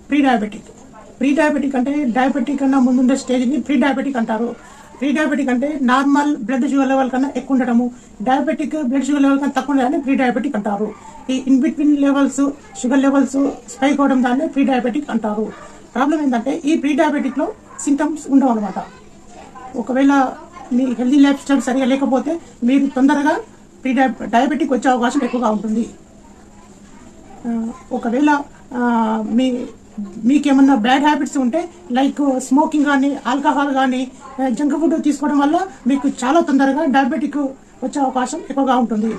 Pre diabetic అంటే diabetic కన్నా ముందుండే స్టేజ్ని ప్రీ డయాబెటిక్ అంటారు. ప్రీ డయాబెటిక్ అంటే నార్మల్ బ్లడ్ షుగర్ లెవెల్ కన్నా ఎక్కువ ఉండటము, డయాబెటిక్ బ్లడ్ షుగర్ లెవెల్ కన్నా తక్కువ ఉండడాన్ని ప్రీ డయాబెటిక్ అంటారు. ఈ in between levels sugar levels spike అవడం దాన్ని ప్రీ డయాబెటిక్ అంటారు. ప్రాబ్లం ఏంటంటే ఈ ప్రీ డయాబెటిక్ లో సింటమ్స్ ఉండవు అనమాట. ఒకవేళ మీ హెల్దీ లైఫ్ స్టైల్ సరిగా లేకపోతే మీరు తొందరగా ప్రీ డయాబెటిక్ వచ్చే అవకాశం ఎక్కువగా ఉంటుంది. ఒకవేళ మీకేమన్నా బ్యాడ్ హ్యాబిట్స్ ఉంటే లైక్ స్మోకింగ్ కానీ ఆల్కహాల్ కానీ జంక్ ఫుడ్ తీసుకోవడం వల్ల మీకు చాలా తొందరగా డయాబెటిక్ వచ్చే అవకాశం ఎక్కువగా ఉంటుంది.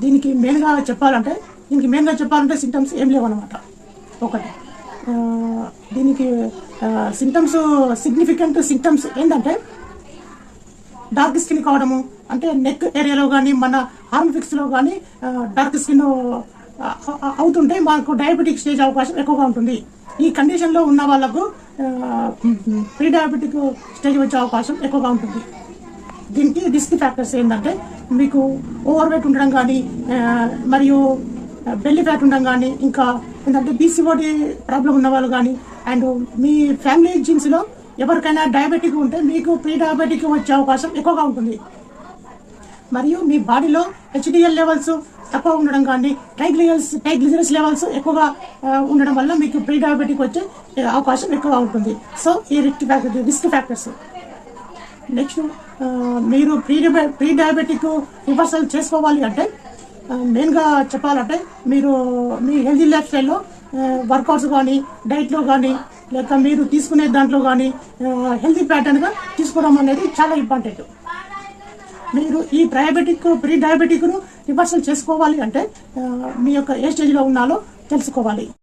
దీనికి మెయిన్గా చెప్పాలంటే సింటమ్స్ ఏం లేవన్నమాట. ఒకటి దీనికి సిగ్నిఫికెంట్ సింటమ్స్ ఏంటంటే డార్క్ స్కిన్ కావడము, అంటే నెక్ ఏరియాలో కానీ మన ఆర్మ్ ఫిక్స్లో కానీ డార్క్ స్కిన్ అవుతుంటే మాకు డయాబెటిక్ స్టేజ్ అవకాశం ఎక్కువగా ఉంటుంది. ఈ కండిషన్లో ఉన్న వాళ్ళకు ప్రీ డయాబెటిక్ స్టేజ్ వచ్చే అవకాశం ఎక్కువగా ఉంటుంది. దీనికి రిస్క్ ఫ్యాక్టర్స్ ఏంటంటే మీకు ఓవర్ వెయిట్ ఉండడం కానీ, మరియు బెల్లీ ఫ్యాట్ ఉండడం కానీ, ఇంకా ఏంటంటే బీసీఓడి ప్రాబ్లం ఉన్న వాళ్ళు కానీ, అండ్ మీ ఫ్యామిలీ జీన్స్లో ఎవరికైనా డయాబెటిక్ ఉంటే మీకు ప్రీ డయాబెటిక్ వచ్చే అవకాశం ఎక్కువగా ఉంటుంది. మరియు మీ బాడీలో హెచ్డిఎల్ లెవెల్స్ తక్కువ ఉండడం కానీ, ట్రైగ్లిజరైడ్స్ లెవెల్స్ ఎక్కువగా ఉండడం వల్ల మీకు ప్రీ డయాబెటిక్ వచ్చే అవకాశం ఎక్కువగా ఉంటుంది. సో ఈ రిస్క్ ఫ్యాక్టర్స్. నెక్స్ట్ మీరు ప్రీ డయాబెటిక్ రివర్సల్ చేసుకోవాలి అంటే మెయిన్గా చెప్పాలంటే మీరు మీ హెల్దీ లైఫ్ స్టైల్లో వర్కౌట్స్ కానీ, డైట్లో కానీ, లేక మీరు తీసుకునే దాంట్లో కానీ హెల్దీ ప్యాటర్న్గా తీసుకోవడం అనేది చాలా ఇంపార్టెంట్. మీరు ఈ ప్రీ డయాబెటిక్ను రివర్సల్ చేసుకోవాలి అంటే మీ యొక్క ఏ స్టేజ్లో ఉన్నాలో తెలుసుకోవాలి.